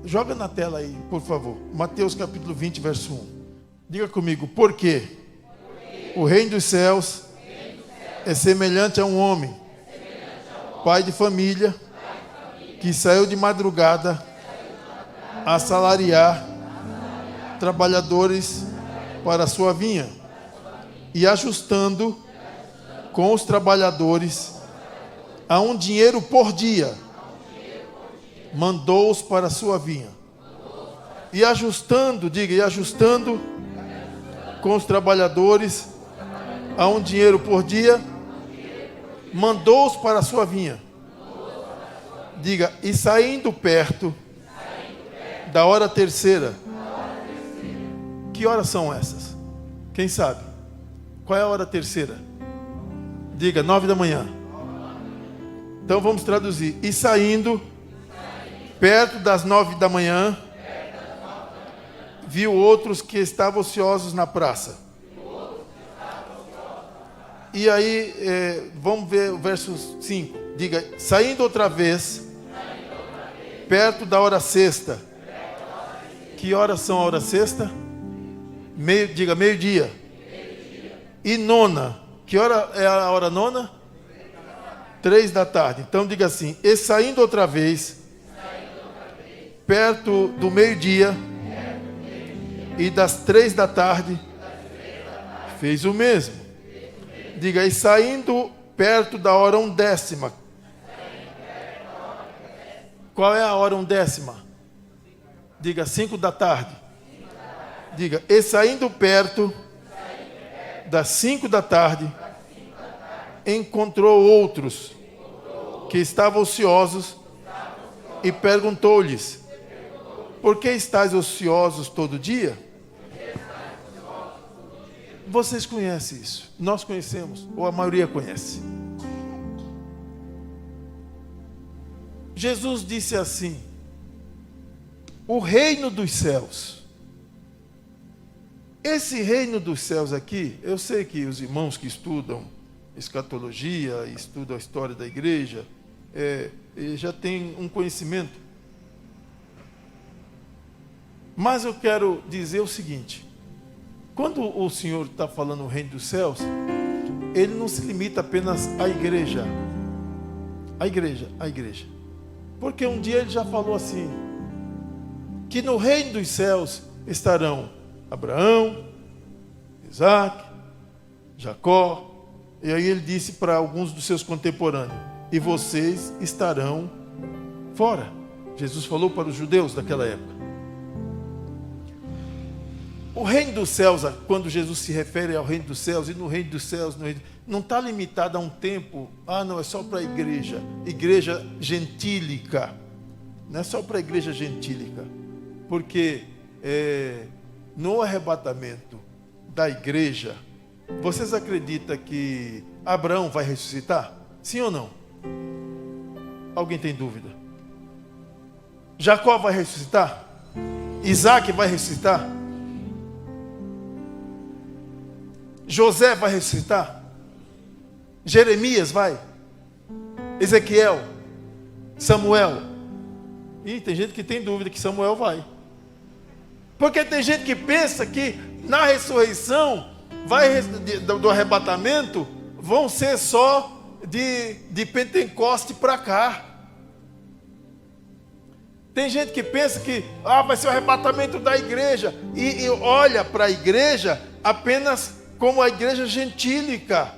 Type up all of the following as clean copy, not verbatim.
Joga na tela aí, por favor. Mateus capítulo 20, verso 1. Diga comigo, por quê? O reino dos céus é semelhante a um homem, pai de família, que saiu de madrugada a assalariar trabalhadores para a sua vinha, e ajustando com os trabalhadores a um dinheiro por dia, mandou-os para a sua vinha. E ajustando, diga, e ajustando com os trabalhadores a um dinheiro por dia, mandou-os para a sua vinha. Diga, e saindo perto da hora terceira. Que horas são essas? Quem sabe? Qual é a hora terceira? Diga, 9 da manhã. Então vamos traduzir. E saindo perto das 9 da manhã, viu outros que estavam ociosos na praça. E aí, vamos ver o verso 5. Diga, saindo outra vez, perto da hora sexta. Que horas são a hora sexta? Diga, meio-dia. E nona. Que hora é a hora nona? 3 da tarde. Então diga assim, e saindo outra vez, perto do meio-dia e das 3 da tarde, fez o mesmo. Diga, e saindo perto da hora 1/10. Qual é a hora 1/10? Diga, 5 da tarde. Diga, e saindo perto das 5 da tarde, encontrou outros que estavam ociosos e perguntou-lhes, por que estáis ociosos todo dia? Vocês conhecem isso? Nós conhecemos, ou a maioria conhece. Jesus disse assim, o reino dos céus. Esse reino dos céus aqui, eu sei que os irmãos que estudam escatologia, estudam a história da igreja, já têm um conhecimento. Mas eu quero dizer o seguinte, quando o Senhor está falando o reino dos céus, Ele não se limita apenas à igreja. A igreja. Porque um dia Ele já falou assim, que no reino dos céus estarão Abraão, Isaac, Jacó, e aí Ele disse para alguns dos seus contemporâneos, e vocês estarão fora. Jesus falou para os judeus daquela época. O reino dos céus, quando Jesus se refere ao reino dos céus, e no reino dos céus, não está limitado a um tempo, não, é só para a igreja gentílica, não é só para a igreja gentílica, porque no arrebatamento da igreja, vocês acreditam que Abraão vai ressuscitar? Sim ou não? Alguém tem dúvida? Jacó vai ressuscitar? Isaac vai ressuscitar? José vai ressuscitar? Jeremias vai? Ezequiel? Samuel? E tem gente que tem dúvida que Samuel vai. Porque tem gente que pensa que na ressurreição do arrebatamento vão ser só de Pentecoste para cá. Tem gente que pensa que vai ser o arrebatamento da igreja e olha para a igreja apenas como a igreja gentílica.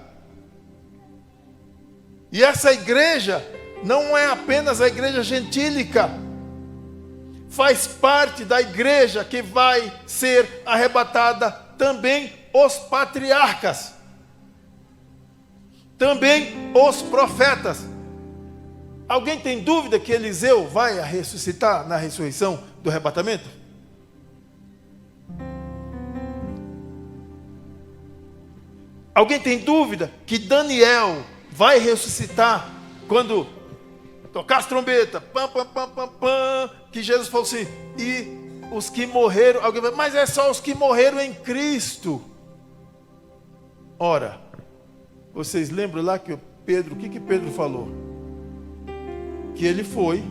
E essa igreja não é apenas a igreja gentílica, faz parte da igreja que vai ser arrebatada também os patriarcas, também os profetas. Alguém tem dúvida que Eliseu vai ressuscitar na ressurreição do arrebatamento? Alguém tem dúvida que Daniel vai ressuscitar quando tocar as trombetas, pam, pam, pam, pam, pam, que Jesus falou assim, e os que morreram, alguém vai, mas é só os que morreram em Cristo. Ora, vocês lembram lá que Pedro, o que Pedro falou? Que ele foi,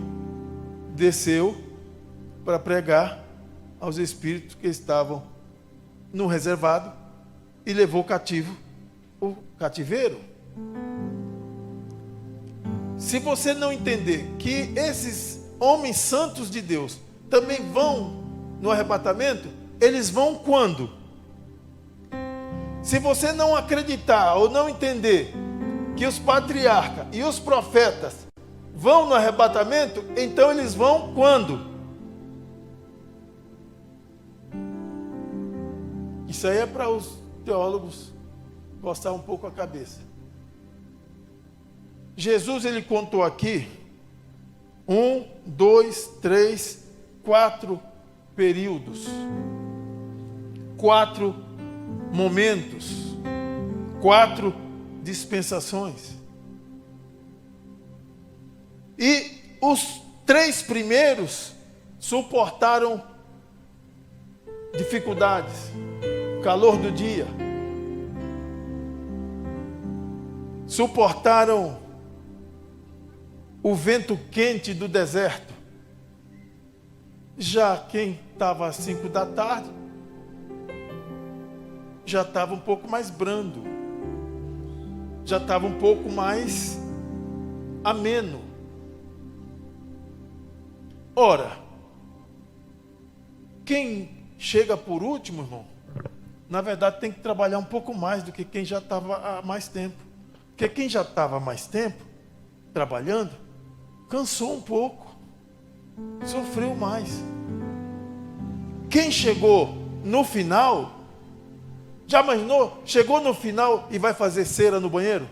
desceu para pregar aos espíritos que estavam no reservado e levou cativo o cativeiro. Se você não entender que esses homens santos de Deus também vão no arrebatamento, eles vão quando? Se você não acreditar ou não entender que os patriarcas e os profetas vão no arrebatamento, então eles vão quando? Isso aí é para os teólogos coçar um pouco a cabeça. Jesus, ele contou aqui 1, 2, 3, 4 períodos, 4 momentos, 4 dispensações. E os 3 primeiros suportaram dificuldades, calor do dia, suportaram o vento quente do deserto. Já quem estava às 5 da tarde, já estava um pouco mais brando, já estava um pouco mais ameno. Ora, quem chega por último, irmão, na verdade tem que trabalhar um pouco mais do que quem já estava há mais tempo. Porque quem já estava há mais tempo trabalhando, cansou um pouco, sofreu mais. Quem chegou no final, já imaginou? Chegou no final e vai fazer cera no banheiro?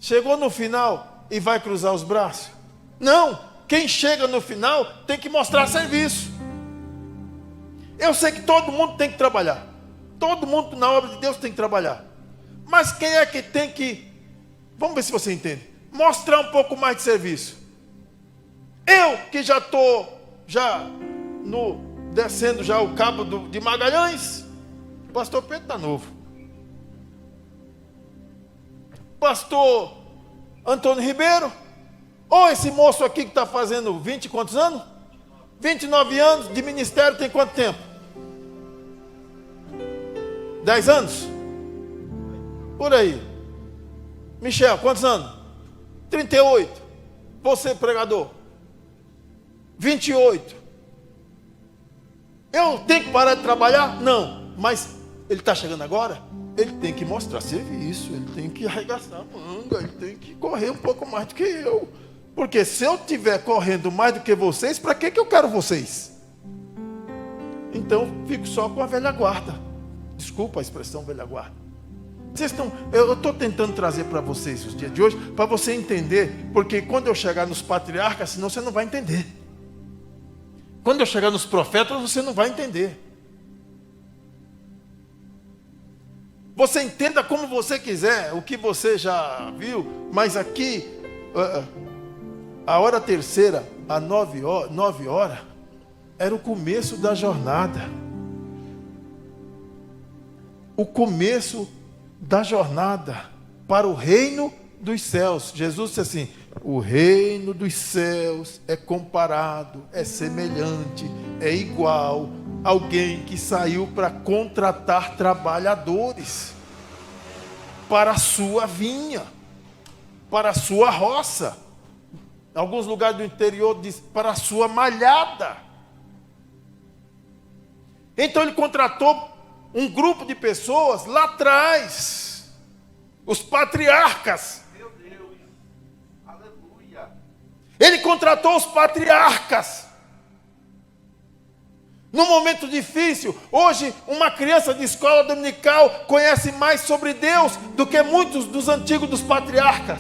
Chegou no final e vai cruzar os braços? Não, quem chega no final tem que mostrar serviço. Eu sei que todo mundo tem que trabalhar, todo mundo na obra de Deus tem que trabalhar, mas quem é que tem que, vamos ver se você entende, mostrar um pouco mais de serviço? Eu que já estou descendo já o cabo de Magalhães, o pastor Pedro está novo, pastor Antônio Ribeiro, ou esse moço aqui que está fazendo 20 quantos anos? 29 anos de ministério, tem quanto tempo? 10 anos? Por aí. Michel, quantos anos? 38. Você, pregador? 28. Eu tenho que parar de trabalhar? Não. Mas ele está chegando agora? Ele tem que mostrar serviço, ele tem que arregaçar a manga, ele tem que correr um pouco mais do que eu. Porque se eu estiver correndo mais do que vocês, para que eu quero vocês? Então, fico só com a velha guarda. Desculpa a expressão velha guarda. Eu estou tentando trazer para vocês os dias de hoje, para você entender, porque quando eu chegar nos patriarcas, senão você não vai entender. Quando eu chegar nos profetas, você não vai entender. Você entenda como você quiser, o que você já viu, mas aqui... A hora terceira, às 9 horas, era o começo da jornada. O começo da jornada para o reino dos céus. Jesus disse assim: o reino dos céus é comparado, é semelhante, é igual a alguém que saiu para contratar trabalhadores para a sua vinha, para a sua roça. Em alguns lugares do interior diz, para a sua malhada. Então ele contratou um grupo de pessoas lá atrás, os patriarcas. Meu Deus, aleluia. Ele contratou os patriarcas. Num momento difícil, hoje uma criança de escola dominical conhece mais sobre Deus do que muitos dos antigos dos patriarcas.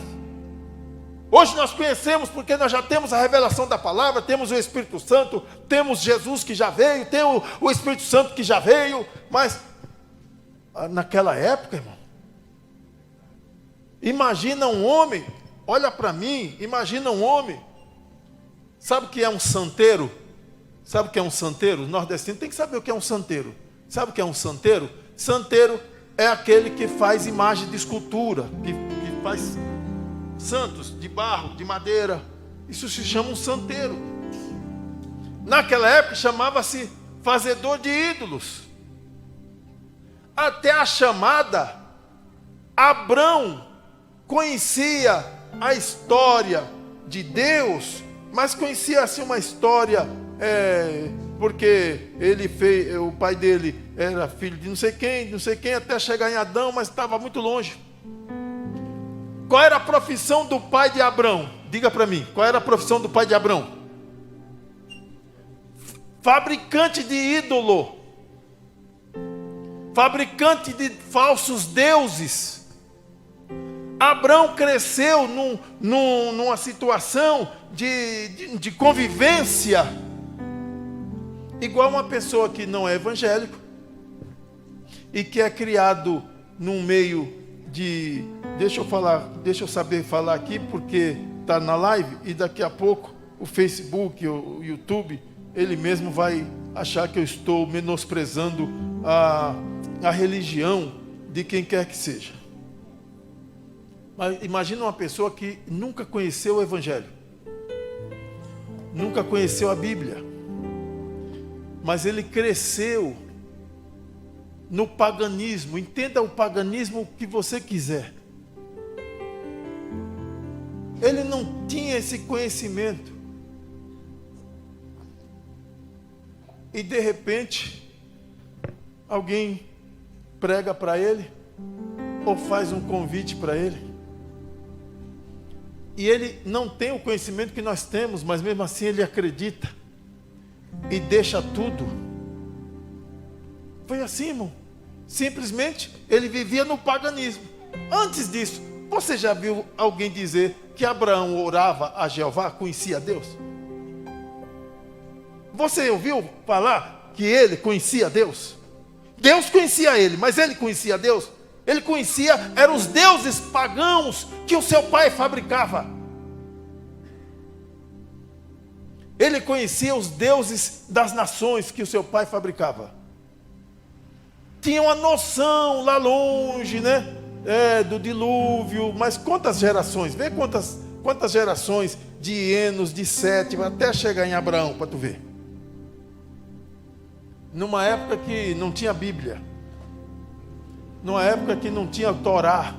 Hoje nós conhecemos porque nós já temos a revelação da palavra, temos o Espírito Santo, temos Jesus que já veio, tem o Espírito Santo que já veio, mas naquela época, irmão, imagina um homem, olha para mim, imagina um homem, sabe o que é um santeiro? Sabe o que é um santeiro? O nordestino tem que saber o que é um santeiro. Sabe o que é um santeiro? Santeiro é aquele que faz imagem de escultura, que faz santos de barro, de madeira. Isso se chama um santeiro. Naquela época chamava-se fazedor de ídolos. Até a chamada, Abrão conhecia a história de Deus, mas conhecia assim uma história, porque ele fez, o pai dele era filho de não sei quem, até chegar em Adão, mas estava muito longe. Qual era a profissão do pai de Abrão? Diga para mim, qual era a profissão do pai de Abrão? Fabricante de ídolo, fabricante de falsos deuses. Abrão cresceu numa situação de convivência, igual uma pessoa que não é evangélico e que é criado num meio de... Deixa eu saber falar aqui, porque está na live e daqui a pouco o Facebook, o YouTube, ele mesmo vai achar que eu estou menosprezando a religião de quem quer que seja. Mas imagina uma pessoa que nunca conheceu o Evangelho, nunca conheceu a Bíblia, mas ele cresceu no paganismo. Entenda o paganismo que você quiser. Ele não tinha esse conhecimento. E de repente, alguém prega para ele, ou faz um convite para ele. E ele não tem o conhecimento que nós temos, mas mesmo assim ele acredita. E deixa tudo. Foi assim, irmão. Simplesmente ele vivia no paganismo. Antes disso, você já viu alguém dizer que Abraão orava a Jeová, conhecia Deus? Você ouviu falar que ele conhecia Deus? Deus conhecia ele, mas ele conhecia Deus? Ele conhecia, eram os deuses pagãos que o seu pai fabricava. Ele conhecia os deuses das nações que o seu pai fabricava. Tinha uma noção lá longe, né? Do dilúvio, mas quantas gerações? Vê quantas gerações de Enos, de Sete, até chegar em Abraão, para tu ver. Numa época que não tinha Bíblia, numa época que não tinha Torá,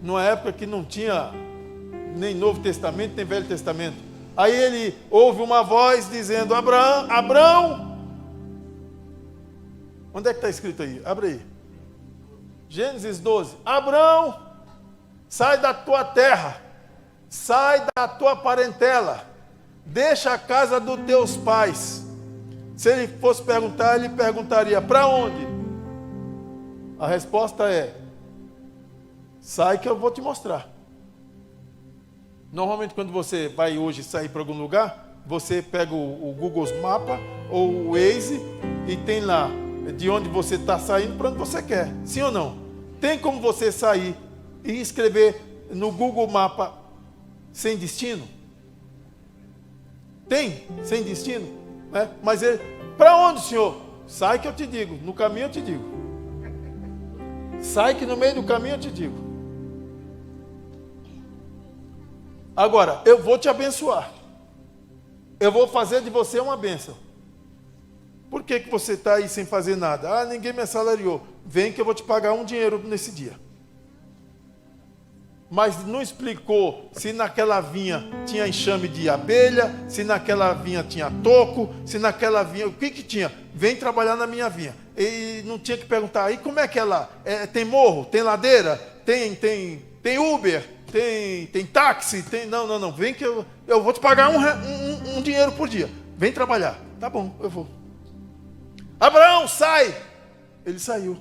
numa época que não tinha nem Novo Testamento, nem Velho Testamento. Aí ele ouve uma voz dizendo: Abraão, onde é que está escrito aí? Abre aí. Gênesis 12. Abraão, sai da tua terra, sai da tua parentela, deixa a casa dos teus pais. Se ele fosse perguntar, ele perguntaria: para onde? A resposta é: sai que eu vou te mostrar. Normalmente quando você vai hoje sair para algum lugar, você pega o Google Maps ou o Waze e tem lá de onde você está saindo para onde você quer. Sim ou não? Tem como você sair e escrever no Google Maps sem destino? Tem, sem destino, né? Mas ele, para onde, senhor? Sai que eu te digo, no caminho eu te digo. Sai que no meio do caminho eu te digo. Agora, eu vou te abençoar. Eu vou fazer de você uma bênção. Por que você está aí sem fazer nada? Ah, ninguém me assalariou. Vem que eu vou te pagar um dinheiro nesse dia. Mas não explicou se naquela vinha tinha enxame de abelha, se naquela vinha tinha toco, se naquela vinha... O que tinha? Vem trabalhar na minha vinha. E não tinha que perguntar, e como é que é lá? Tem morro? Tem ladeira? Tem Uber? Tem táxi? Não. Vem que eu vou te pagar um dinheiro por dia. Vem trabalhar. Tá bom, eu vou. Abraão, sai! Ele saiu.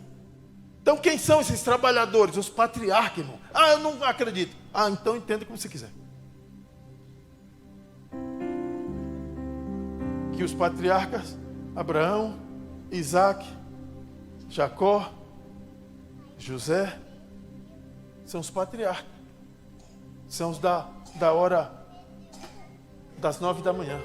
Então quem são esses trabalhadores? Os patriarcas, irmão. Ah, eu não acredito. Ah, então entenda como você quiser. Que os patriarcas, Abraão, Isaac, Jacó, José, são os patriarcas. São os da hora das 9 da manhã.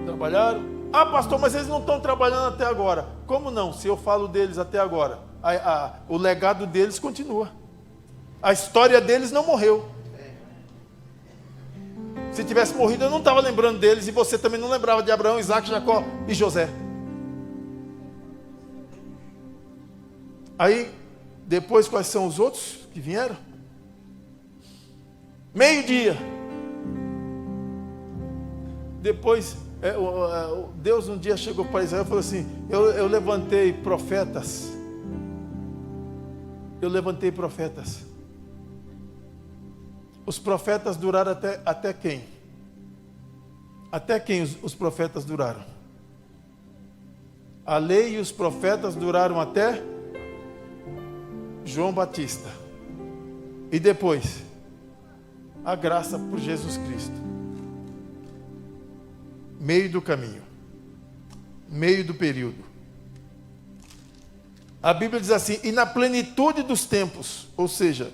Trabalharam. Ah, pastor, mas eles não estão trabalhando até agora. Como não? Se eu falo deles até agora, o legado deles continua. A história deles não morreu. Se tivesse morrido, eu não estava lembrando deles, e você também não lembrava de Abraão, Isaac, Jacó e José. Aí, depois, quais são os outros que vieram? Meio-dia. Depois, Deus um dia chegou para Israel e falou assim: eu levantei profetas. Eu levantei profetas. Os profetas duraram até quem? Até quem os profetas duraram? A lei e os profetas duraram até João Batista. E depois, a graça por Jesus Cristo. Meio do caminho. Meio do período. A Bíblia diz assim: e na plenitude dos tempos, ou seja,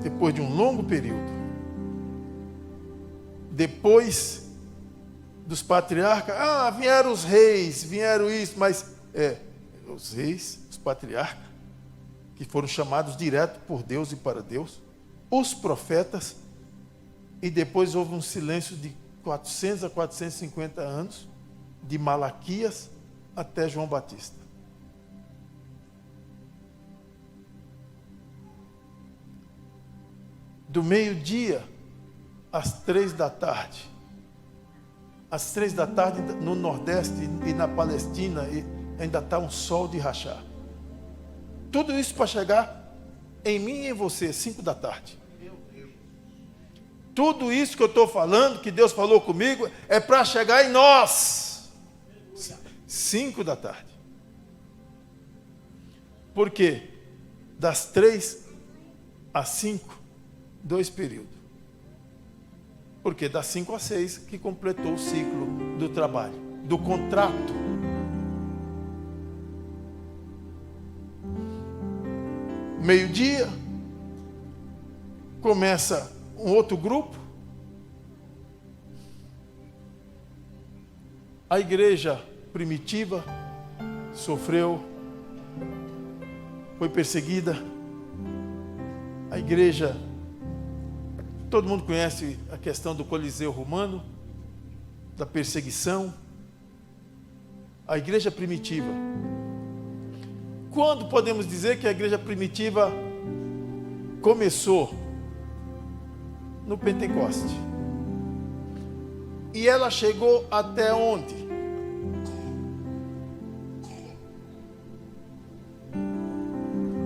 depois de um longo período, depois dos patriarcas, vieram os reis, vieram isso, mas os reis, os patriarcas, que foram chamados direto por Deus e para Deus, os profetas, e depois houve um silêncio de 400 a 450 anos, de Malaquias até João Batista. Do meio-dia às 3 da tarde. Às 3 da tarde no Nordeste e na Palestina ainda está um sol de rachar. Tudo isso para chegar em mim e em você, 5 da tarde. Tudo isso que eu estou falando, que Deus falou comigo, é para chegar em nós. 5 da tarde. Por quê? Das 3 às 5, 2 períodos. Porque das 5 às 6 que completou o ciclo do trabalho, do contrato. Meio-dia, começa um outro grupo. A igreja primitiva sofreu, foi perseguida. A igreja, todo mundo conhece a questão do Coliseu Romano, da perseguição. A igreja primitiva. Quando podemos dizer que a igreja primitiva começou? No Pentecoste. E ela chegou até onde?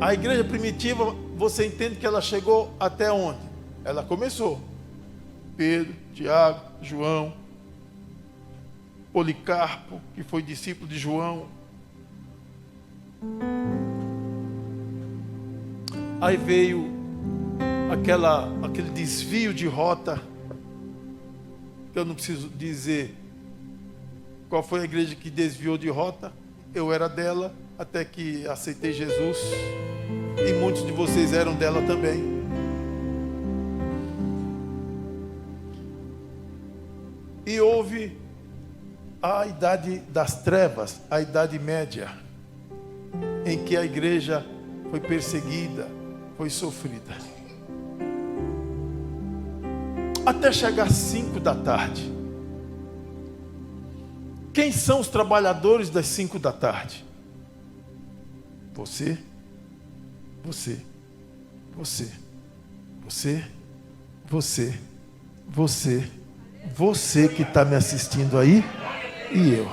A igreja primitiva, você entende que ela chegou até onde? Ela começou. Pedro, Tiago, João, Policarpo, que foi discípulo de João. Aí veio aquele desvio de rota, que eu não preciso dizer qual foi a igreja que desviou de rota. Eu era dela até que aceitei Jesus, e muitos de vocês eram dela também. E houve a idade das trevas, a idade média, em que a igreja foi perseguida, foi sofrida. Até chegar às 5 da tarde. Quem são os trabalhadores das 5 da tarde? Você, você, você, você, você, você, você que está me assistindo aí e eu.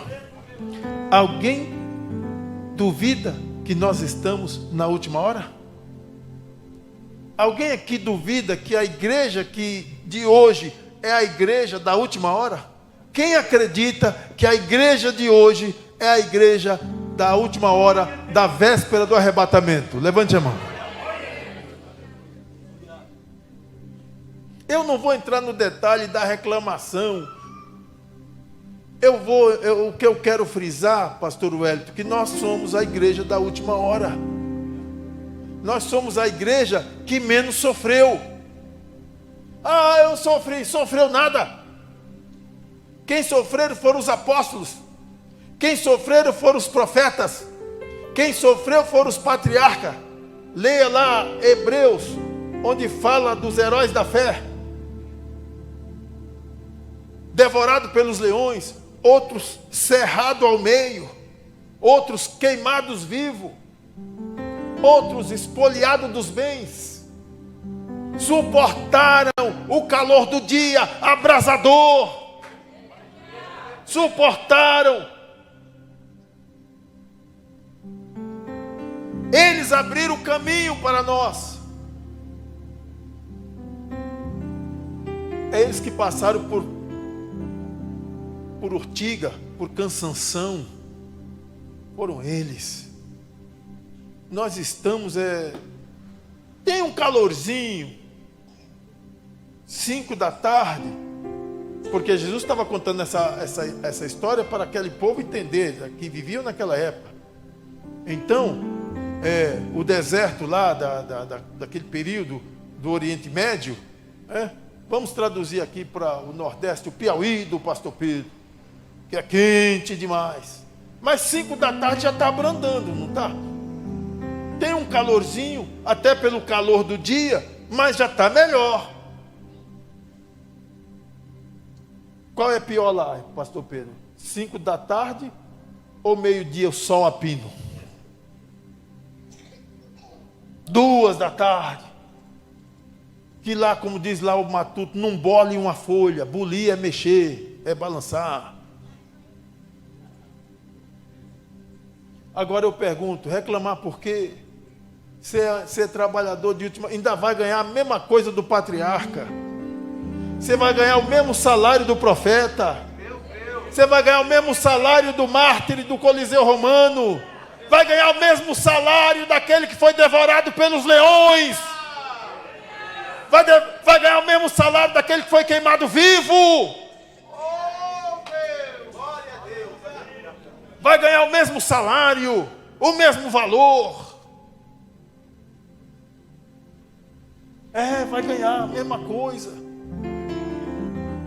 Alguém duvida que nós estamos na última hora? Alguém aqui duvida que a igreja de hoje é a igreja da última hora? Quem acredita que a igreja de hoje é a igreja da última hora, da véspera do arrebatamento? Levante a mão. Eu não vou entrar no detalhe da reclamação. O que eu quero frisar, pastor Wellington, que nós somos a igreja da última hora. Nós somos a igreja que menos sofreu. Eu sofri. Sofreu nada. Quem sofreram foram os apóstolos. Quem sofreram foram os profetas. Quem sofreu foram os patriarcas. Leia lá Hebreus, onde fala dos heróis da fé. devorado pelos leões, outros cerrados ao meio, outros queimados vivos, outros espoliados dos bens. Suportaram o calor do dia abrasador. Suportaram. Eles abriram o caminho para nós. É eles que passaram por urtiga, por cansanção. Foram eles. Nós estamos, tem um calorzinho, 5 da tarde, porque Jesus estava contando essa história para aquele povo entender, que viviam naquela época. Então, o deserto lá, daquele período do Oriente Médio, vamos traduzir aqui para o Nordeste, o Piauí do Pastor Pedro, que é quente demais. Mas 5 da tarde já está abrandando, não está? Tem um calorzinho, até pelo calor do dia, mas já está melhor. Qual é pior lá, Pastor Pedro? 5 da tarde ou meio-dia o sol a pino? 2 da tarde. Que lá, como diz lá o Matuto, não bole uma folha. Bolir é mexer, é balançar. Agora eu pergunto, reclamar por quê? Ser trabalhador de última, ainda vai ganhar a mesma coisa do patriarca. Você vai ganhar o mesmo salário do profeta. Você vai ganhar o mesmo salário do mártir do Coliseu Romano. Vai ganhar o mesmo salário daquele que foi devorado pelos leões. Vai ganhar o mesmo salário daquele que foi queimado vivo. Vai ganhar o mesmo salário, o mesmo valor. Vai ganhar a mesma coisa.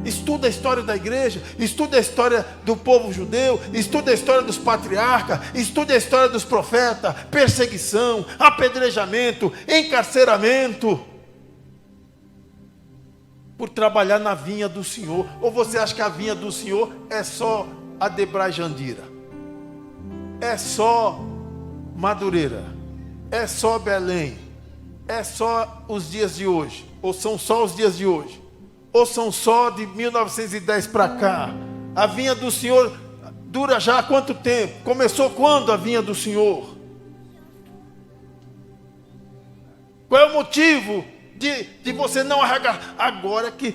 Estuda a história da igreja, estuda a história do povo judeu, estuda a história dos patriarcas, estuda a história dos profetas, perseguição, apedrejamento, encarceramento, por trabalhar na vinha do Senhor. Ou você acha que a vinha do Senhor é só Adebrai Jandira? É só Madureira? É só Belém? É só os dias de hoje? Ou são só os dias de hoje? Ou são só de 1910 para cá? A vinha do Senhor dura já há quanto tempo? Começou quando a vinha do Senhor? Qual é o motivo de você não arregar? Agora que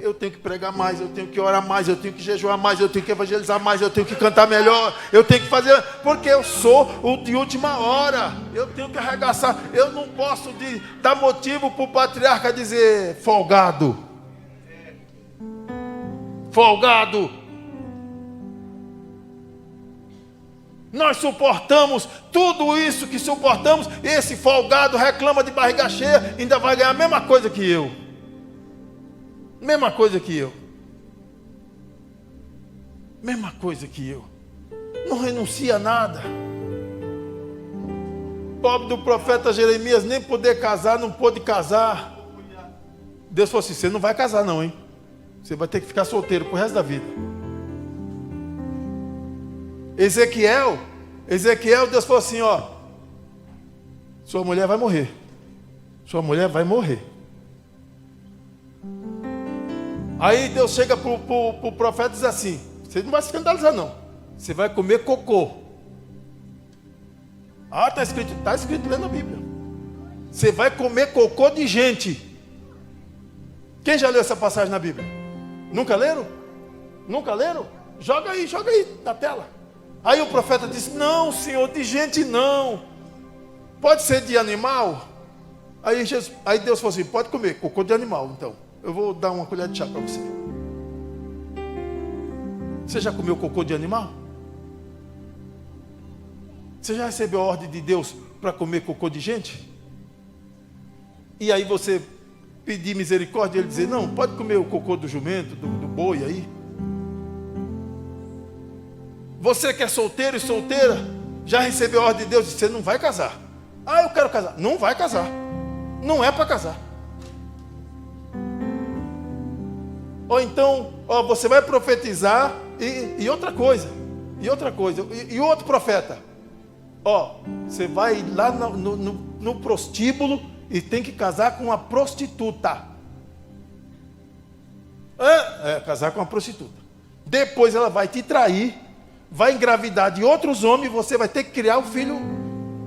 eu tenho que pregar mais, eu tenho que orar mais, eu tenho que jejuar mais, eu tenho que evangelizar mais, eu tenho que cantar melhor, eu tenho que fazer, porque eu sou o de última hora, eu tenho que arregaçar. Eu não posso dar motivo para o patriarca dizer folgado. Folgado. Nós suportamos tudo isso que suportamos. Esse folgado reclama de barriga cheia, ainda vai ganhar a mesma coisa que eu. Mesma coisa que eu. Mesma coisa que eu. Não renuncia a nada. Pobre do profeta Jeremias, nem poder casar, não pôde casar. Deus falou assim: você não vai casar não, hein? Você vai ter que ficar solteiro pro resto da vida. Ezequiel, Deus falou assim: ó, sua mulher vai morrer. Sua mulher vai morrer. Aí Deus chega para o profeta e diz assim: você não vai se escandalizar não, você vai comer cocô. Ah, está escrito lendo a Bíblia. Você vai comer cocô de gente. Quem já leu essa passagem na Bíblia? Nunca leram? Nunca leram? Joga aí na tela. Aí o profeta disse: não, Senhor, de gente não. Pode ser de animal? Aí Deus falou assim: pode comer cocô de animal, então. Eu vou dar uma colher de chá para você. Você já comeu cocô de animal? Você já recebeu a ordem de Deus para comer cocô de gente? E aí você pedir misericórdia e ele dizer: não, pode comer o cocô do jumento, do boi aí. Você que é solteiro e solteira, já recebeu a ordem de Deus e você não vai casar. Ah, eu quero casar. Não vai casar. Não é para casar. Ou então, você vai profetizar e outra coisa. E outro profeta. Você vai lá no prostíbulo e tem que casar com uma prostituta. Casar com uma prostituta. Depois ela vai te trair, vai engravidar de outros homens e você vai ter que criar o filho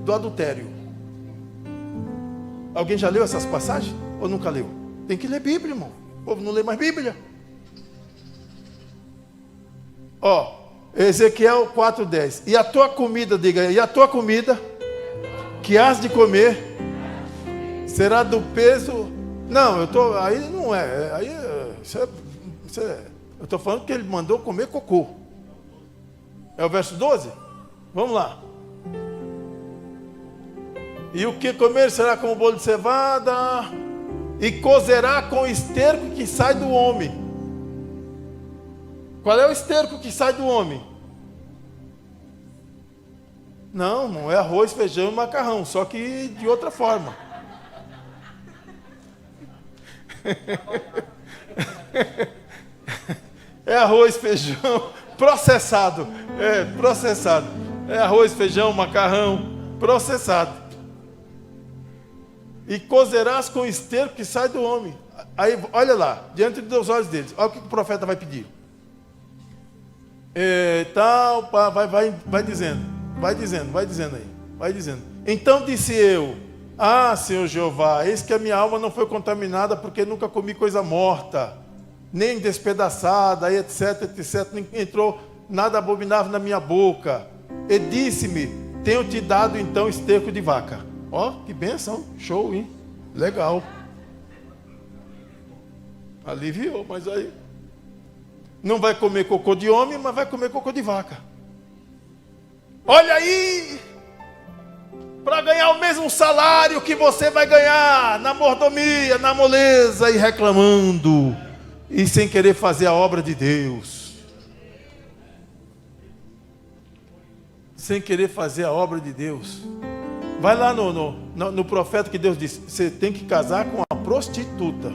do adultério. Alguém já leu essas passagens? Ou nunca leu? Tem que ler Bíblia, irmão. O povo não lê mais Bíblia. Ezequiel 4:10. E a tua comida, diga aí, e a tua comida que has de comer será do peso. Não, aí não é. Aí eu estou falando que ele mandou comer cocô. É o verso 12? Vamos lá. E o que comer será como bolo de cevada, e cozerá com o esterco que sai do homem. Qual é o esterco que sai do homem? Não é arroz, feijão e macarrão, só que de outra forma. É arroz, feijão processado. Processado. É arroz, feijão, macarrão processado. E cozerás com o esterco que sai do homem. Aí, olha lá, diante dos olhos deles, olha o que o profeta vai pedir. Vai dizendo. Então disse eu: Senhor Jeová, eis que a minha alma não foi contaminada, porque nunca comi coisa morta, nem despedaçada, etc, nem entrou nada abominável na minha boca. E disse-me: tenho te dado então esterco de vaca. Que bênção, show, hein? Legal. Aliviou, mas aí não vai comer cocô de homem, mas vai comer cocô de vaca. Olha aí, para ganhar o mesmo salário que você vai ganhar na mordomia, na moleza, e reclamando, e sem querer fazer a obra de Deus. Sem querer fazer a obra de Deus. Vai lá no profeta que Deus disse: você tem que casar com uma prostituta.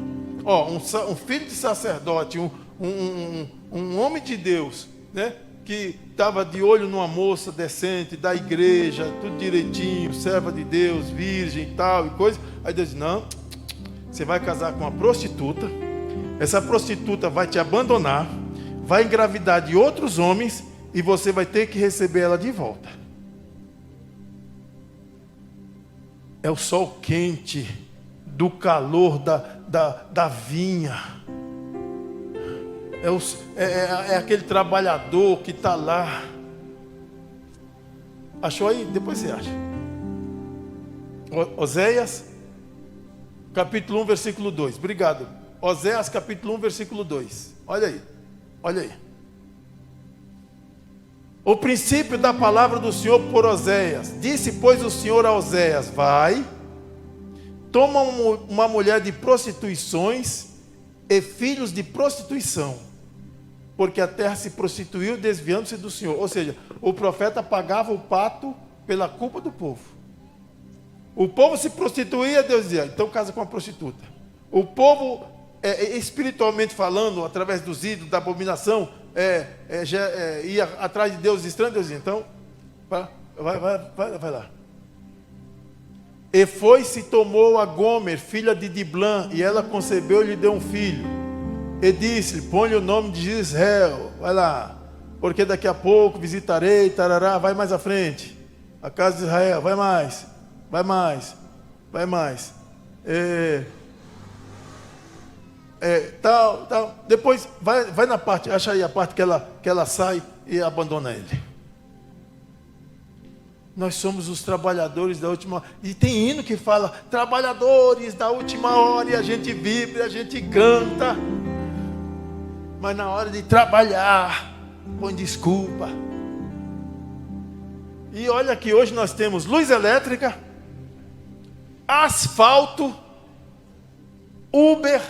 Um filho de sacerdote, um homem de Deus, né? Que estava de olho numa moça decente, da igreja, tudo direitinho, serva de Deus, virgem e tal, e coisa. Aí Deus diz: não, você vai casar com uma prostituta, essa prostituta vai te abandonar, vai engravidar de outros homens, e você vai ter que receber ela de volta. É o sol quente do calor da vinha. É aquele trabalhador que está lá. Achou aí? Depois você acha. Oséias, capítulo 1, versículo 2. Obrigado. Oséias, capítulo 1, versículo 2. Olha aí. O princípio da palavra do Senhor por Oséias. Disse, pois, o Senhor a Oséias: vai, toma uma mulher de prostituições e filhos de prostituição, porque a terra se prostituiu, desviando-se do Senhor. Ou seja, o profeta pagava o pato pela culpa do povo. O povo se prostituía, Deus dizia: então casa com uma prostituta. O povo, espiritualmente falando, através dos ídolos, da abominação, ia atrás de Deus estranho. Deus dizia: então vai lá. E foi-se, tomou a Gomer, filha de Diblã, e ela concebeu e lhe deu um filho. E disse-lhe: põe o nome de Israel. Vai lá, porque daqui a pouco visitarei, tarará. Vai mais à frente, a casa de Israel. Vai mais. Tal. Depois vai na parte, acha aí a parte que ela sai e abandona ele. Nós somos os trabalhadores da última hora. E tem hino que fala: trabalhadores da última hora, e a gente vibra, a gente canta. Mas na hora de trabalhar, põe desculpa. E olha que hoje nós temos luz elétrica, asfalto, Uber,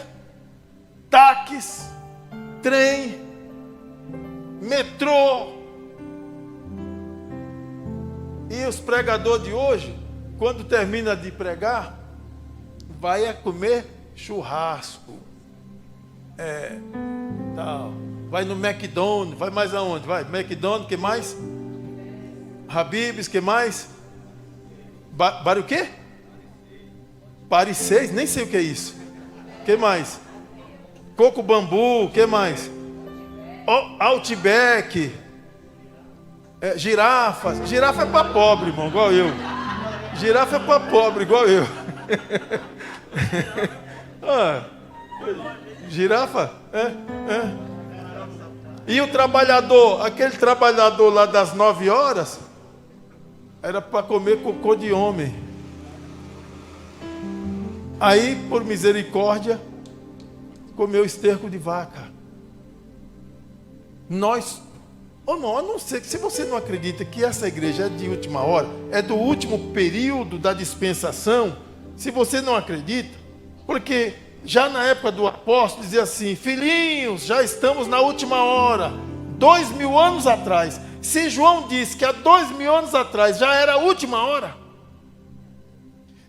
táxis, trem, metrô. E os pregadores de hoje, quando termina de pregar, vai comer churrasco. Tal. Vai no McDonald's, vai mais aonde? Vai, McDonald's, que mais? Habib's, que mais? O quê? Paris, nem sei o que é isso. Que mais? Coco Bambu, que mais? Outback. Girafa. Girafa é para pobre, irmão, igual eu. Girafa é para pobre, igual eu. Girafa? E o trabalhador, aquele trabalhador lá das 9 horas, era para comer cocô de homem. Aí, por misericórdia, comeu esterco de vaca. Nós, eu não sei, se você não acredita que essa igreja é de última hora, é do último período da dispensação, se você não acredita, porque já na época do apóstolo dizia assim: filhinhos, já estamos na última hora. 2000 anos atrás, se João disse que há 2000 anos atrás já era a última hora,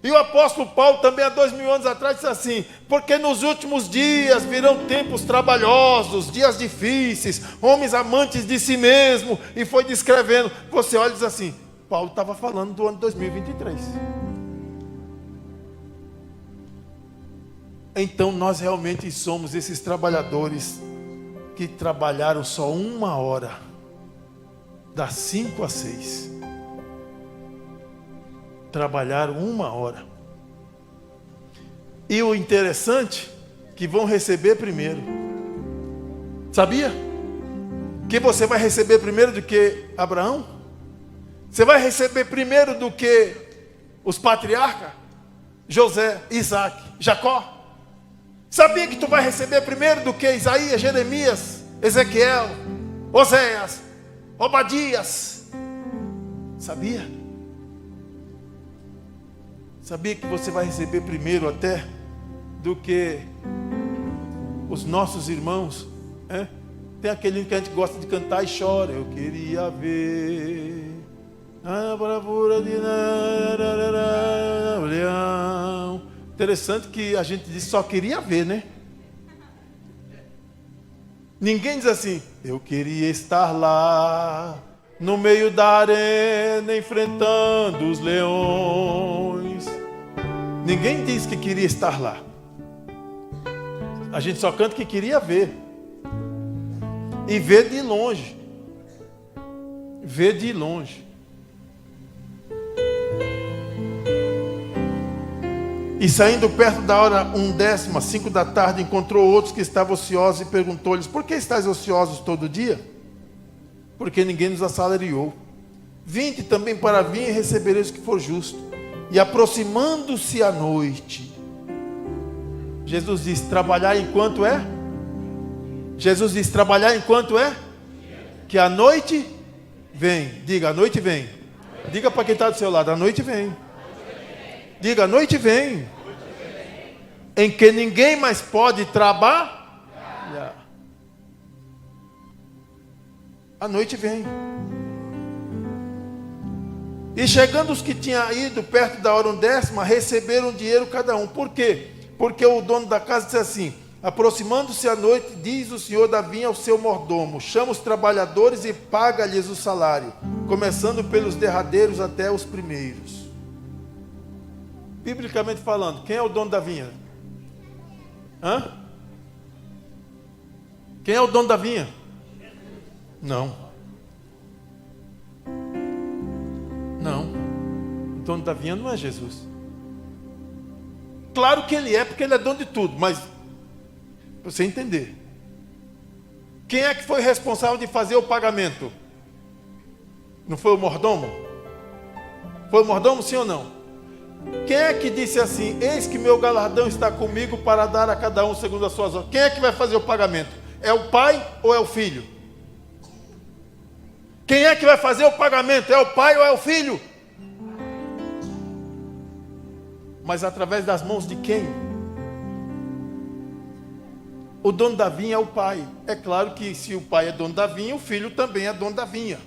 e o apóstolo Paulo também há 2000 anos atrás disse assim: porque nos últimos dias virão tempos trabalhosos, dias difíceis, homens amantes de si mesmo, e foi descrevendo. Você olha e diz assim: Paulo estava falando do ano 2023. Então nós realmente somos esses trabalhadores que trabalharam só 1 hora, das 5 às 6. Trabalharam 1 hora. E o interessante, que vão receber primeiro. Sabia? Que você vai receber primeiro do que Abraão? Você vai receber primeiro do que os patriarcas? José, Isaac, Jacó? Sabia que tu vai receber primeiro do que Isaías, Jeremias, Ezequiel, Oséias, Obadias? Sabia? Sabia que você vai receber primeiro até do que os nossos irmãos? Tem aquele que a gente gosta de cantar e chora. Eu queria ver a bravura de Napoleão. Interessante que a gente diz só queria ver, né? Ninguém diz assim: eu queria estar lá no meio da arena enfrentando os leões. Ninguém diz que queria estar lá. A gente só canta que queria ver. E ver de longe. Ver de longe. E saindo perto da hora 1:10, 5 da tarde, encontrou outros que estavam ociosos e perguntou-lhes: por que estáis ociosos todo dia? Porque ninguém nos assalariou. Vinde também para vir e recebereis o que for justo. E aproximando-se a noite, Jesus diz: trabalhar enquanto é? Jesus diz: trabalhar enquanto é? Que a noite vem. Diga: a noite vem. Diga para quem está do seu lado: a noite vem. Diga: a noite vem. Em que ninguém mais pode trabalhar. A noite vem. E chegando os que tinham ido perto da hora 1:10, receberam dinheiro cada um. Por quê? Porque o dono da casa disse assim: aproximando-se a noite, diz o senhor da vinha ao seu mordomo: chama os trabalhadores e paga-lhes o salário, começando pelos derradeiros até os primeiros. Biblicamente falando, quem é o dono da vinha? Quem é o dono da vinha? Não. O dono da vinha não é Jesus. Claro que ele é, porque ele é dono de tudo, mas para você entender, quem é que foi responsável de fazer o pagamento? Não foi o mordomo? Foi o mordomo, sim ou não? Quem é que disse assim: eis que meu galardão está comigo para dar a cada um segundo as suas obras? Quem é que vai fazer o pagamento? É o pai ou é o filho? Quem é que vai fazer o pagamento? É o pai ou é o filho? Mas através das mãos de quem? O dono da vinha é o pai. É claro que se o pai é dono da vinha, o filho também é dono da vinha.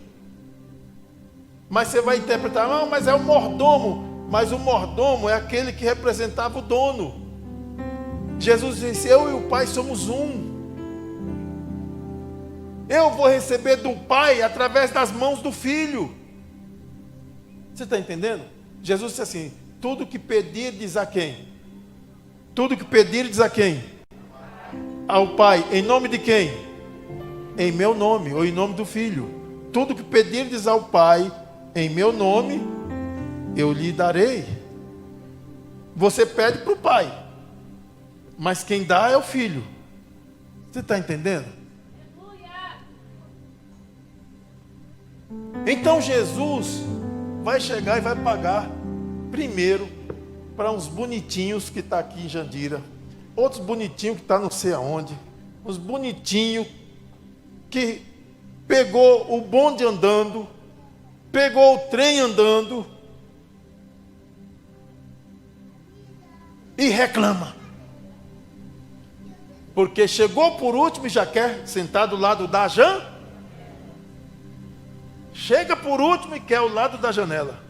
Mas você vai interpretar: não, mas é o mordomo. Mas o mordomo é aquele que representava o dono. Jesus disse: eu e o pai somos um. Eu vou receber do Pai através das mãos do Filho. Você está entendendo? Jesus disse assim: tudo que pedirdes a quem? Tudo que pedirdes a quem? Ao Pai. Em nome de quem? Em meu nome, ou em nome do Filho. Tudo que pedirdes ao Pai, em meu nome, eu lhe darei. Você pede para o Pai, mas quem dá é o Filho. Você está entendendo? Então Jesus vai chegar e vai pagar primeiro para uns bonitinhos que estão aqui em Jandira, outros bonitinhos que estão não sei aonde, uns bonitinhos que pegou o bonde andando, pegou o trem andando e reclama. Porque chegou por último e já quer sentar do lado da janela. Chega por último e quer o lado da janela.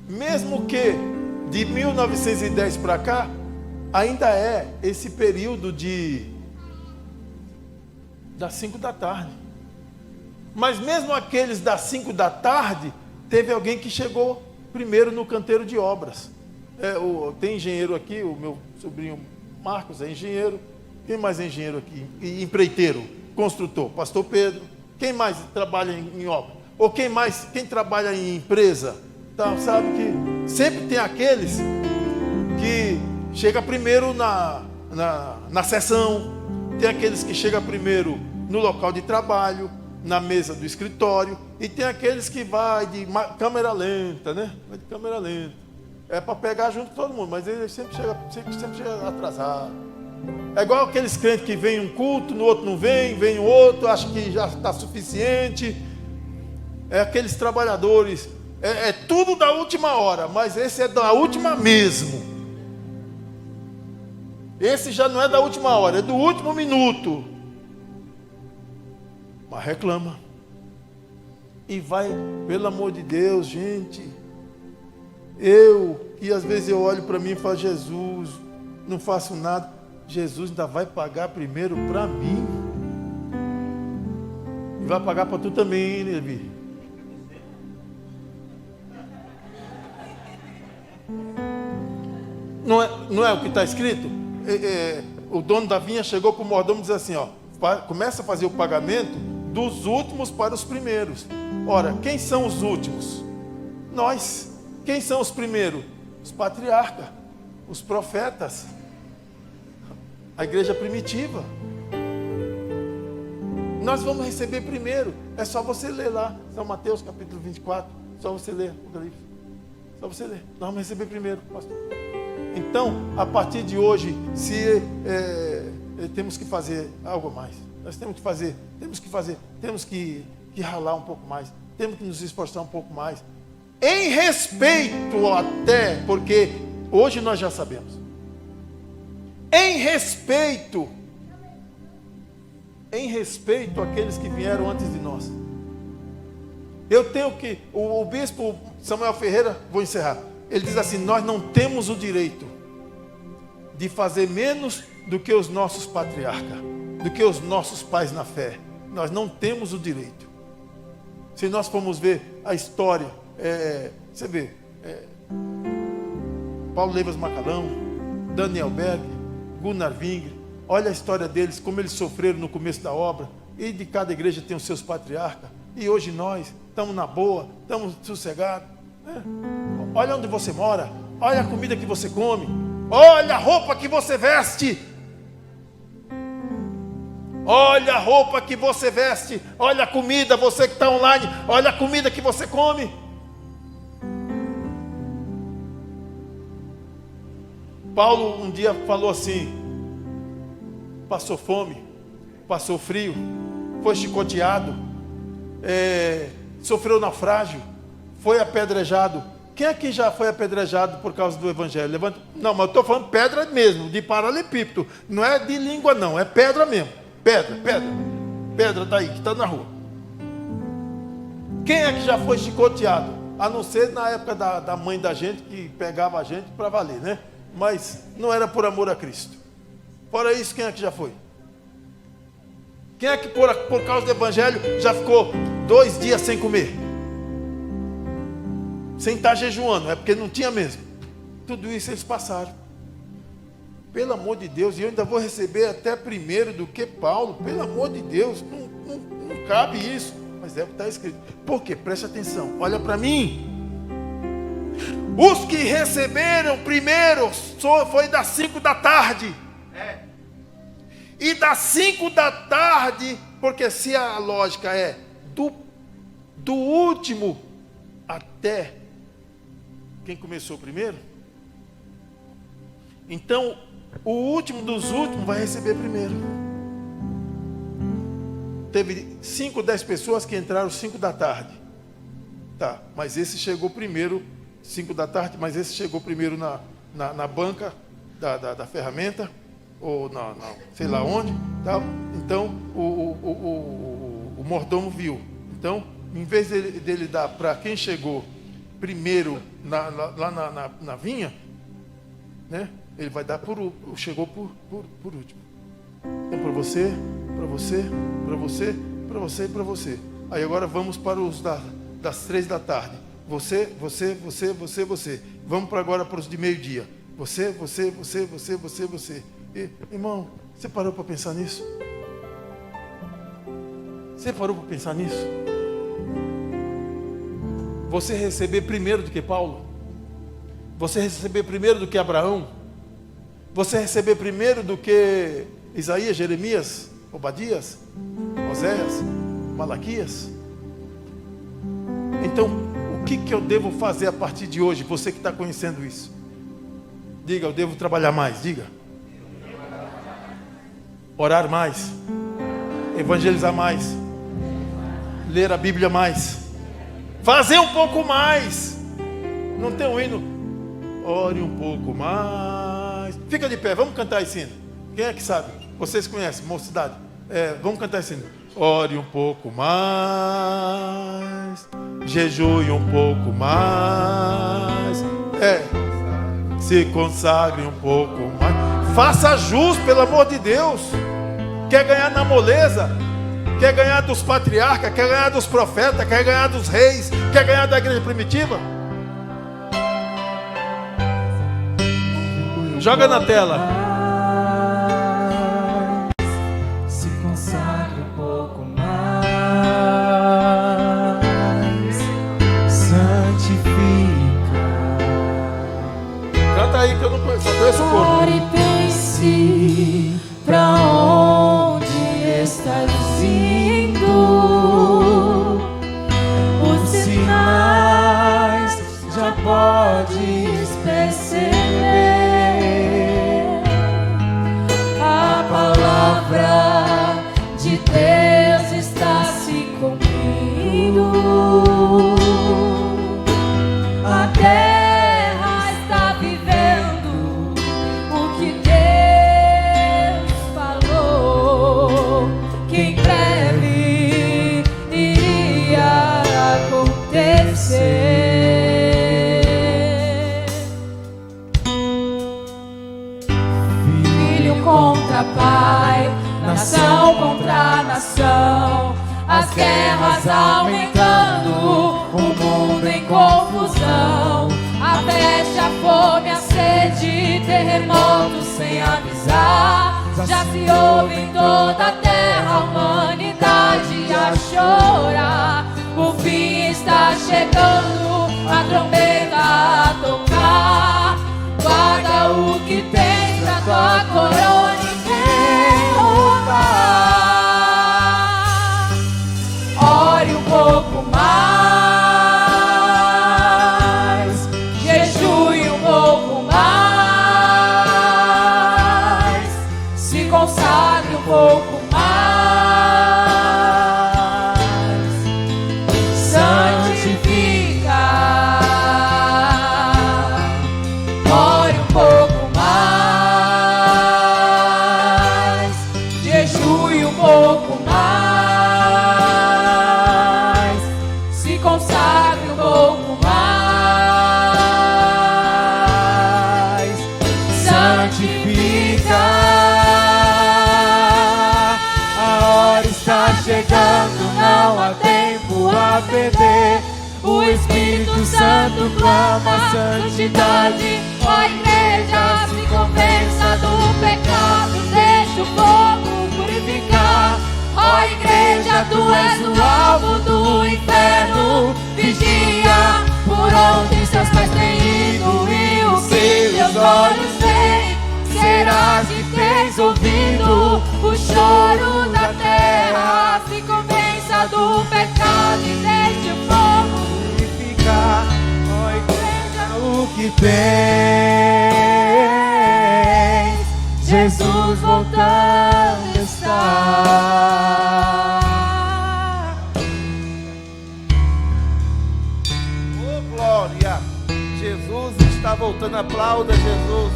Mesmo que de 1910 para cá, ainda é esse período das 5 da tarde. Mas mesmo aqueles das 5 da tarde, teve alguém que chegou primeiro no canteiro de obras. Tem engenheiro aqui, o meu sobrinho Marcos é engenheiro. Quem mais é engenheiro aqui? Empreiteiro, construtor, pastor Pedro. Quem mais trabalha em obra? Ou quem trabalha em empresa? Então, sabe que sempre tem aqueles que chega primeiro na sessão, tem aqueles que chegam primeiro no local de trabalho, na mesa do escritório, e tem aqueles que vai de câmera lenta, né? Vai de câmera lenta. É para pegar junto com todo mundo, mas ele sempre chega atrasado. É igual aqueles crentes que vem um culto, no outro não vem o outro, acha que já está suficiente. É aqueles trabalhadores, é tudo da última hora, mas esse é da última mesmo. Esse já não é da última hora, é do último minuto. Mas reclama. E vai, pelo amor de Deus, gente. E às vezes eu olho para mim e falo: Jesus, não faço nada. Jesus ainda vai pagar primeiro para mim. E vai pagar para tu também, Levi. Não é o que está escrito? O dono da vinha chegou para o mordomo e disse assim: ó, começa a fazer o pagamento dos últimos para os primeiros. Ora, quem são os últimos? Nós. Quem são os primeiros? Os patriarcas, os profetas, a igreja primitiva. Nós vamos receber primeiro. É só você ler lá, São Mateus capítulo 24. Só você ler, Apocalipse. Só você ler. Nós vamos receber primeiro, pastor. Então, a partir de hoje, temos que fazer algo a mais. Nós temos que ralar um pouco mais. Temos que nos esforçar um pouco mais. Em respeito até, porque hoje nós já sabemos. Em respeito àqueles que vieram antes de nós. Eu tenho que, o bispo Samuel Ferreira, vou encerrar, ele diz assim: nós não temos o direito de fazer menos do que os nossos patriarcas, do que os nossos pais na fé. Nós não temos o direito. Se nós formos ver a história, você vê, Paulo Leivas Macalão, Daniel Berg, Gunnar Wingre, olha a história deles, como eles sofreram no começo da obra, e de cada igreja tem os seus patriarcas, e hoje nós estamos na boa, estamos sossegados. Olha onde você mora, olha a comida que você come, olha a roupa que você veste, olha a roupa que você veste, olha a comida, você que está online, olha a comida que você come. Paulo um dia falou assim: passou fome, passou frio, foi chicoteado, sofreu naufrágio, foi apedrejado. Quem aqui já foi apedrejado por causa do evangelho? Levanta. Não, mas eu estou falando pedra mesmo, de paralelepípedo, não é de língua não, é pedra mesmo, pedra daí, que está na rua. Quem é que já foi chicoteado? A não ser na época da mãe da gente, que pegava a gente para valer, né? Mas não era por amor a Cristo. Fora isso, quem é que já foi? Quem é que por causa do evangelho já ficou 2 dias sem comer? Sem estar jejuando, é porque não tinha mesmo. Tudo isso eles passaram. Pelo amor de Deus, e eu ainda vou receber até primeiro do que Paulo. Pelo amor de Deus, não cabe isso. Mas é o que está escrito. Por quê? Preste atenção, olha para mim. Os que receberam primeiro foi das 5 da tarde. E das 5 da tarde, porque se a lógica é do último até quem começou primeiro, então o último dos últimos vai receber primeiro. Teve 5, 10 pessoas que entraram 5 da tarde. Tá, mas esse chegou primeiro, 5 da tarde, mas esse chegou primeiro na banca da ferramenta, ou sei lá onde, tá? Então o mordomo viu. Então, em vez dele dar para quem chegou primeiro lá na vinha, né? Ele vai dar chegou por último. Então, para você, para você, para você, para você e para você. Aí agora vamos para os das 3 da tarde. Você. Vamos agora para os de meio-dia. Você. E, irmão, você parou para pensar nisso? Você parou para pensar nisso? Você receber primeiro do que Paulo? Você receber primeiro do que Abraão? Você receber primeiro do que Isaías, Jeremias, Obadias, Oséias, Malaquias? Então, o que eu devo fazer a partir de hoje? Você que está conhecendo isso. Diga, eu devo trabalhar mais, diga. Orar mais. Evangelizar mais. Ler a Bíblia mais. Fazer um pouco mais. Não tem um hino? Ore um pouco mais. Fica de pé, vamos cantar esse hino. Quem é que sabe? Vocês conhecem, mocidade? Vamos cantar esse hino. Ore um pouco mais. Jejue um pouco mais. Se consagre um pouco mais. Faça jus, pelo amor de Deus. Quer ganhar na moleza? Quer ganhar dos patriarcas? Quer ganhar dos profetas? Quer ganhar dos reis? Quer ganhar da igreja primitiva? Joga na tela. Se consagre um pouco mais. Santifica. Canta aí que eu não conheço, só conheço o coro. Ore e pense pra onde estás indo. Os sinais já podes perceber. A palavra de Deus está se cumprindo. A terra está vivendo o que Deus falou, que em breve iria acontecer. Filho contra pai, nação contra nação, as guerras aumentando, o mundo em confusão, a peste, a fome, a sede, terremotos sem avisar, já se ouve em toda a terra, a humanidade a chorar. O fim está chegando, a trombeta a tocar. Guarda o que tens pra tua coroa, ninguém roubar. Ore um pouco mais, jejue um pouco mais, se consagre um pouco mais, santifica. chegando, não há tempo a perder. O Espírito Santo clama santidade. Ó igreja, se convença do pecado, deixa o fogo purificar. Ó igreja, tu és o alvo do inferno. Vigia por onde seus pés têm ido e o que teus olhos veem. Será que tens ouvido o choro da terra? Se convença do pecado e deixe o fogo purificar. Ó igreja, o que tens, Jesus voltando está. Oh, glória! Jesus está voltando. Aplauda Jesus,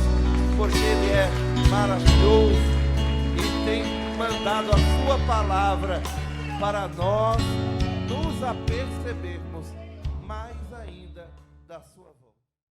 porque Ele é maravilhoso e tem mandado a sua palavra para nós nos apercebermos mais ainda da sua vida.